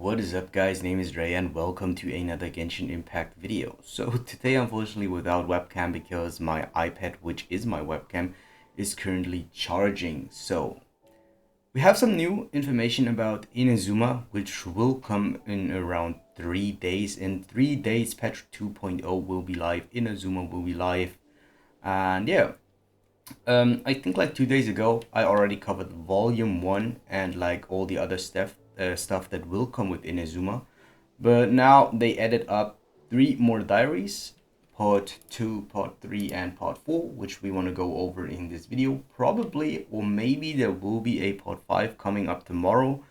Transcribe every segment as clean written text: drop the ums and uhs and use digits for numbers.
What is up guys, name is Ray and welcome to another Genshin Impact video. So today unfortunately without webcam because my iPad, which is my webcam, is currently charging. So we have some new information about Inazuma, which will come in around 3 days. In 3 days patch 2.0 will be live, Inazuma will be live. And yeah, I think like 2 days ago, I already covered Volume 1 and like all the other stuff that will come with Inazuma. But now they added up 3 more diaries, part 2, part 3, and part 4, which we want to go over in this video. Probably, or maybe there will be a part 5 coming up tomorrow.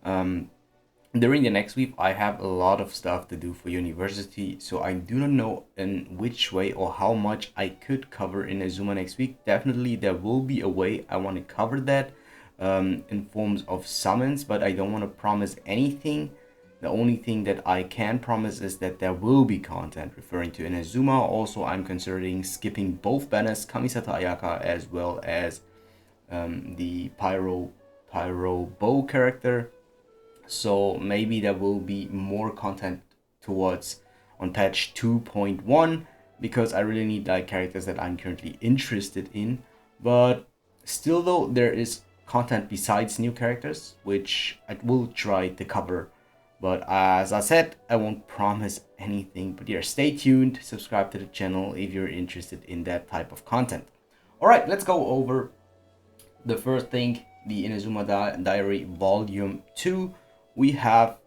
During the next week, I have a lot of stuff to do for university, so I do not know in which way or how much I could cover in Inazuma next week. Definitely, there will be a way I want to cover that in forms of summons, but I don't want to promise anything. The only thing that I can promise is that there will be content referring to Inazuma. Also, I'm considering skipping both banners, Kamisata Ayaka as well as the Pyro Bow character. So maybe there will be more content towards on patch 2.1 because I really need like characters that I'm currently interested in. But still though, there is content besides new characters which I will try to cover. But as I said, I won't promise anything. But yeah, stay tuned, subscribe to the channel if you're interested in that type of content. Alright, let's go over the first thing, the Inazuma Diary Volume 2. We have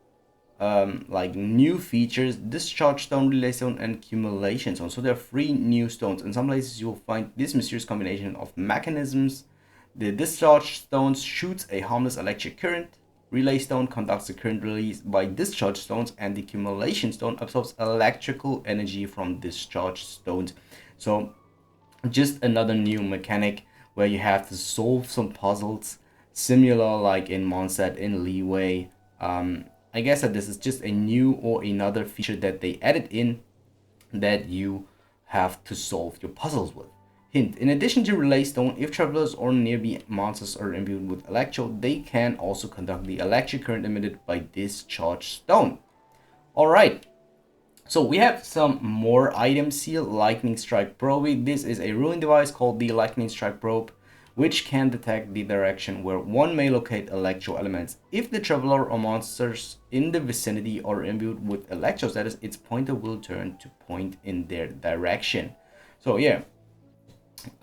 like new features: Discharge Stone, Relay Stone, and Accumulation Stone. So there are 3 new stones. In some places you'll find this mysterious combination of mechanisms. The Discharge Stones shoots a harmless electric current. Relay Stone conducts a current release by Discharge Stones, and the Accumulation Stone absorbs electrical energy from Discharge Stones. So just another new mechanic where you have to solve some puzzles similar like in Mondstadt, in Leeway. I guess that this is just a new or another feature that they added in that you have to solve your puzzles with. Hint: in addition to Relay Stone, if travelers or nearby monsters are imbued with Electro, they can also conduct the electric current emitted by Discharge Stone. Alright, so we have some more items here. Lightning Strike Probe. This is a ruling device called the Lightning Strike Probe, which can detect the direction where one may locate electro elements. If the traveler or monsters in the vicinity are imbued with electro status, its pointer will turn to point in their direction. So yeah,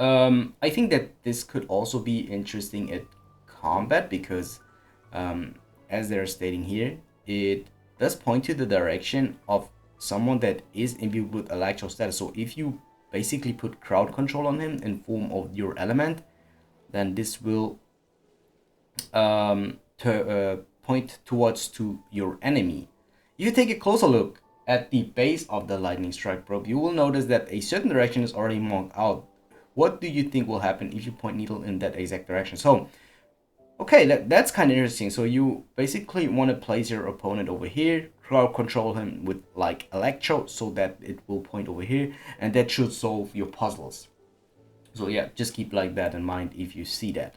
I think that this could also be interesting at combat because as they're stating here, it does point to the direction of someone that is imbued with electro status. So if you basically put crowd control on him in form of your element, then this will point towards to your enemy. If you take a closer look at the base of the Lightning Strike Probe, you will notice that a certain direction is already marked out. What do you think will happen if you point needle in that exact direction? So, okay, that's kind of interesting. So you basically want to place your opponent over here, crowd control him with like electro so that it will point over here, and that should solve your puzzles. So yeah, just keep like that in mind if you see that.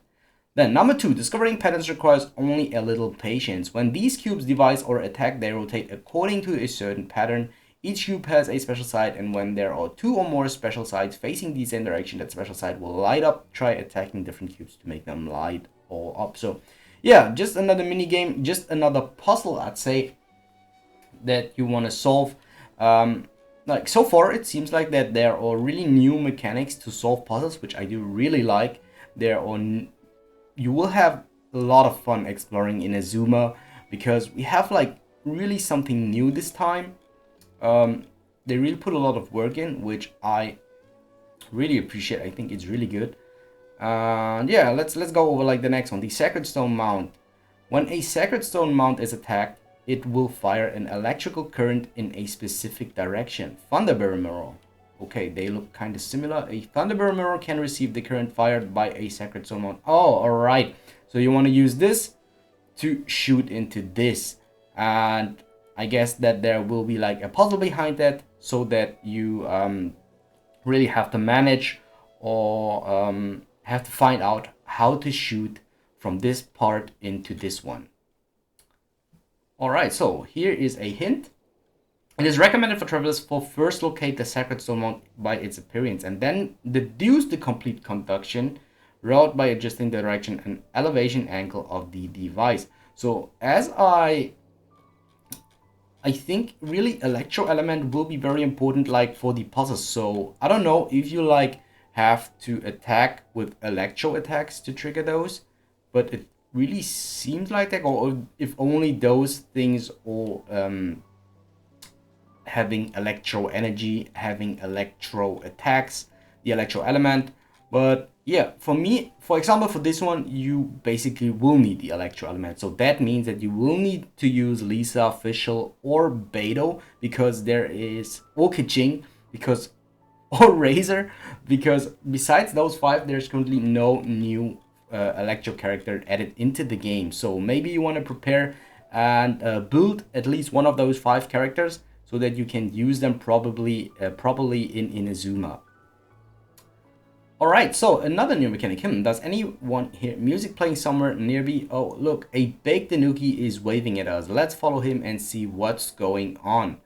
Then number 2, discovering patterns requires only a little patience. When these cubes divide or attack, they rotate according to a certain pattern. Each cube has a special side, and when there are 2 or more special sides facing the same direction, that special side will light up. Try attacking different cubes to make them light all up. So yeah, just another mini game, just another puzzle, I'd say, that you want to solve. Like so far it seems like that there are really new mechanics to solve puzzles, which I do really like. You will have a lot of fun exploring in Inazuma because we have like really something new this time. They really put a lot of work in, which I really appreciate. I think it's really good. And yeah, let's go over like the next one, the Sacred Stone Mount. When a Sacred Stone Mount is attacked, it will fire an electrical current in a specific direction. Thunderbearer Mirror. Okay, they look kind of similar. A Thunderbearer Mirror can receive the current fired by a Sacred Stone Mount. Oh, alright. So you want to use this to shoot into this. And I guess that there will be like a puzzle behind that so that you really have to manage or have to find out how to shoot from this part into this one. Alright, so here is a hint. It is recommended for travelers for first locate the sacred stone mount by its appearance and then deduce the complete conduction route by adjusting the direction and elevation angle of the device. So as I think really electro element will be very important like for the puzzles. So I don't know if you like have to attack with electro attacks to trigger those, but it really seems like that, or if only those things all having electro energy, having electro attacks, the electro element. But yeah, for me, for example, for this one, you basically will need the electro element. So that means that you will need to use Lisa, Fischl, or Beidou, because there is, or Keqing, because, or Razor, because besides those 5, there's currently no new electro character added into the game. So maybe you want to prepare and build at least one of those 5 characters, so that you can use them properly in Inazuma. Alright, so another new mechanic. Does anyone hear music playing somewhere near me? Oh, look, a baked tanuki is waving at us. Let's follow him and see what's going on.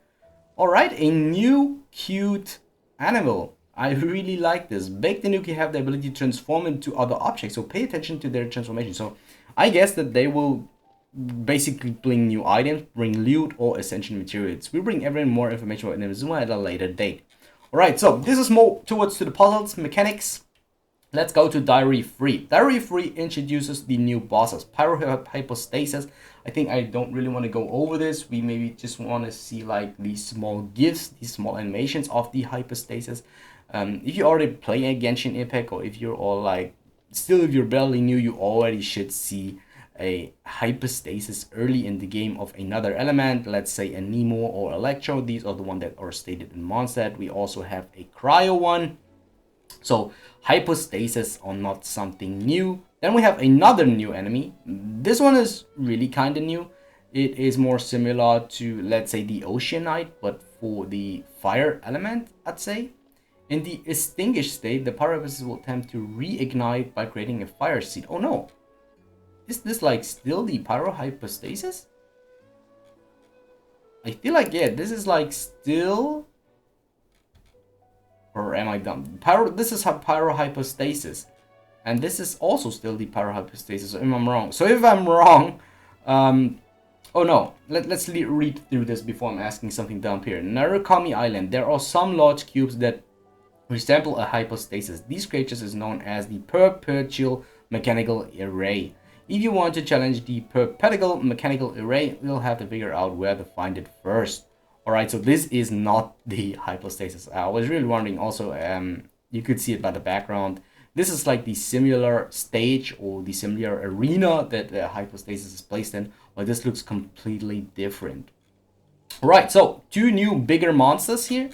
Alright, a new cute animal. I really like this. Baked tanuki have the ability to transform into other objects, so pay attention to their transformation. So I guess that they will basically bring new items, bring loot or essential materials. We bring everyone more information about Inazuma at a later date. Alright, so this is more towards to the puzzles, mechanics. Let's go to Diary 3. Diary 3 introduces the new bosses. Pyro Hypostasis. I think I don't really want to go over this. We maybe just want to see like these small gifs, these small animations of the Hypostasis. If you already play a Genshin Impact, or if you're all like, still if you're barely new, you already should see a hypostasis early in the game of another element, let's say a Nemo or Electro. These are the ones that are stated in Mondstadt. We also have a Cryo one. So hypostasis are not something new. Then we have another new enemy. This one is really kind of new. It is more similar to, let's say, the Oceanite, but for the fire element, I'd say. In the extinguished state, the pyrohypostasis will attempt to reignite by creating a fire seed. Oh no! Is this like still the pyrohypostasis? I feel like, yeah, this is like still... Or am I dumb? This is pyrohypostasis. And this is also still the pyrohypostasis, so if I'm wrong. So if I'm wrong... oh no, let's read through this before I'm asking something down here. Narukami Island. There are some large cubes that resemble a hypostasis. These creatures is known as the perpetual mechanical array. If you want to challenge the perpetual mechanical array, we'll have to figure out where to find it first. Alright, so this is not the hypostasis. I was really wondering also, you could see it by the background. This is like the similar stage or the similar arena that the hypostasis is placed in, but this looks completely different. Alright, so 2 new bigger monsters here.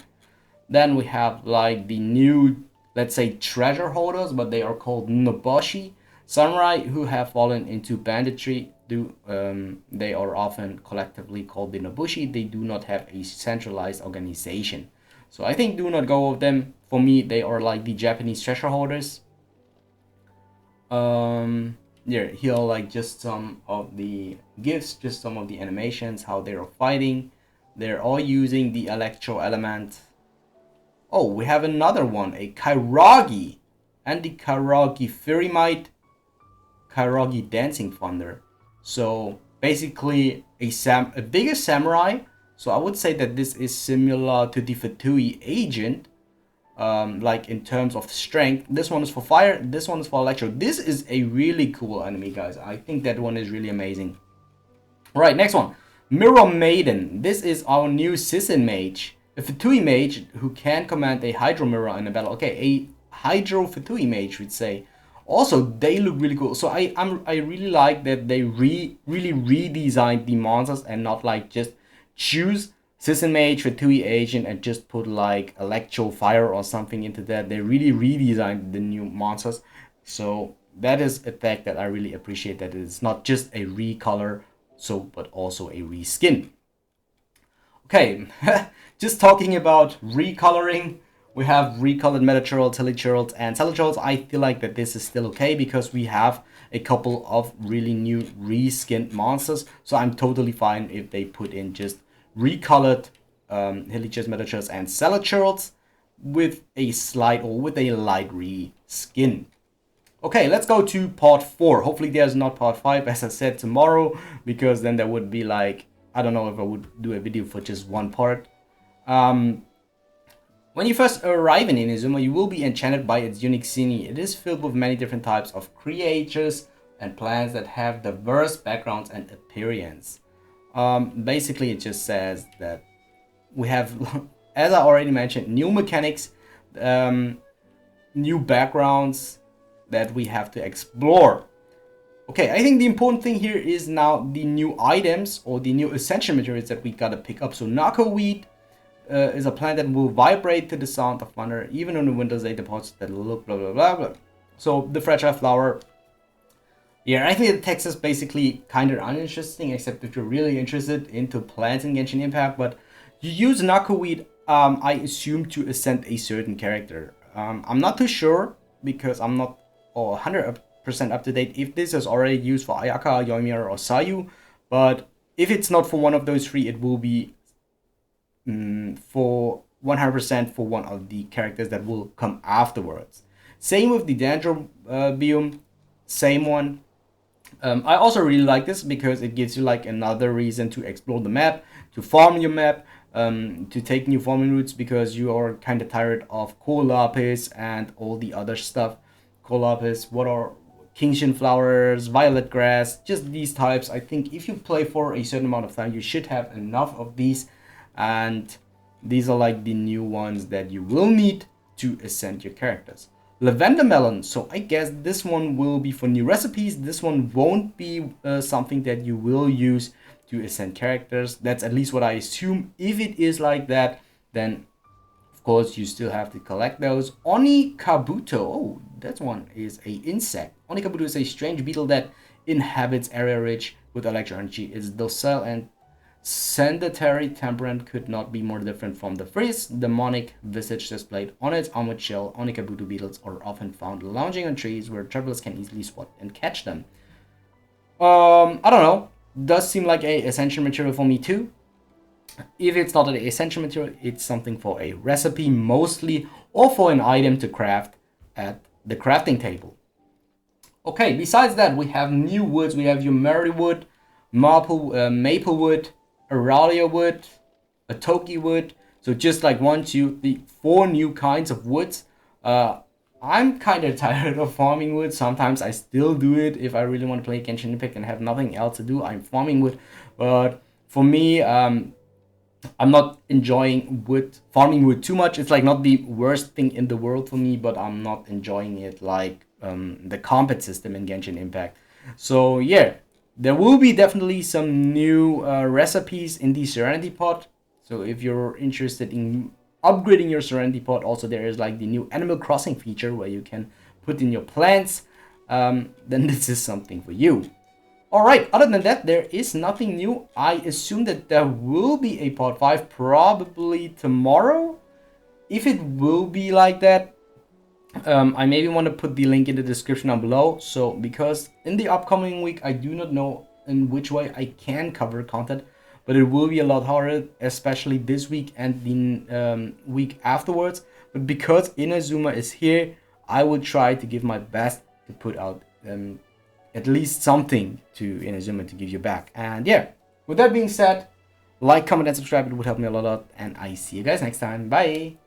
Then we have like the new, let's say, treasure holders, but they are called Noboshi. Samurai who have fallen into banditry, they are often collectively called the Nobushi. They do not have a centralized organization. So I think do not go with them. For me, they are like the Japanese treasure holders. Here are like just some of the gifts, just some of the animations, how they are fighting. They're all using the electro element. Oh, we have another one, a Kairagi, and the Kairagi Furimite, Kairagi Dancing Thunder. So basically a bigger samurai. So I would say that this is similar to the Fatui Agent, like in terms of strength. This one is for fire, this one is for electro. This is a really cool enemy, guys. I think that one is really amazing. Alright, next one. Mirror Maiden. This is our new Sissin Mage. A Fatui Mage who can command a Hydro Mirror in a battle. Okay, a Hydro Fatui Mage, we'd say. Also, they look really cool. So I really like that they really redesigned the monsters and not like just choose Sissin Mage, Fatui Agent and just put like Electro Fire or something into that. They really redesigned the new monsters. So that is a fact that I really appreciate, that it's not just a recolor, but also a reskin. Okay, just talking about recoloring, We have recolored Metaturals, Heliturals, and Teleturals. I feel like that this is still okay because we have a couple of really new reskinned monsters. So I'm totally fine if they put in just recolored Heliturals, Metaturals, and Teleturals with a slight or with a light reskin. Okay, let's go to part 4. Hopefully there's not part 5, as I said, tomorrow, because then there would be like, I don't know if I would do a video for just one part. When you first arrive in Inazuma, you will be enchanted by its unique scenery. It is filled with many different types of creatures and plants that have diverse backgrounds and appearance. Basically, it just says that we have, as I already mentioned, new mechanics, new backgrounds that we have to explore. Okay, I think the important thing here is now the new items or the new essential materials that we gotta pick up. So knockerweed is a plant that will vibrate to the sound of thunder, even on the Windows 8 deposits that look blah blah blah blah. So the fragile flower. Yeah, I think the text is basically kind of uninteresting, except if you're really interested into plants in Genshin Impact. But you use knockerweed, I assume, to ascend a certain character. I'm not too sure because I'm not 100% up to date if this is already used for Ayaka, Yoimiya, or Sayu. But if it's not for one of those three, it will be for 100% for one of the characters that will come afterwards. Same with the Danger biome, same one. I also really like this because it gives you like another reason to explore the map, to farm your map, to take new farming routes because you are kind of tired of Coal Lapis and all the other stuff. Coal Lapis, what are Kingshin flowers, violet grass, just these types. I think if you play for a certain amount of time, you should have enough of these, and these are like the new ones that you will need to ascend your characters. Lavender melon, so I guess this one will be for new recipes. This one won't be something that you will use to ascend characters. That's at least what I assume. If it is like that, then of course you still have to collect those. Onikabuto, oh, that one is a insect. Onikabuto is a strange beetle that inhabits area rich with electro energy. It's docile and sedentary temperament, could not be more different from the fierce demonic visage displayed on its armored shell. Onikabuto beetles are often found lounging on trees where travelers can easily spot and catch them. I don't know. Does seem like a essential material for me too. If it's not an essential material, it's something for a recipe mostly, or for an item to craft at the crafting table. Okay, besides that, we have new woods. We have your Marywood, Maplewood, Aralia wood, Atoki wood. So just like 1, 2, 3, 4 new kinds of woods. I'm kind of tired of farming wood. Sometimes I still do it if I really want to play Genshin Impact and have nothing else to do. I'm farming wood, but for me, I'm not enjoying farming wood too much. It's like not the worst thing in the world for me, but I'm not enjoying it like the combat system in Genshin Impact. So yeah, there will be definitely some new recipes in the Serenity Pot. So if you're interested in upgrading your Serenity Pot, also there is like the new Animal Crossing feature where you can put in your plants. Then this is something for you. Alright, other than that, there is nothing new. I assume that there will be a part 5 probably tomorrow. If it will be like that, I maybe want to put the link in the description down below. So, because in the upcoming week, I do not know in which way I can cover content, but it will be a lot harder, especially this week and the week afterwards. But because Inazuma is here, I will try to give my best to put out at least something to Inazuma to give you back. And yeah, with that being said, like, comment, and subscribe. It would help me a lot, and I see you guys next time. Bye!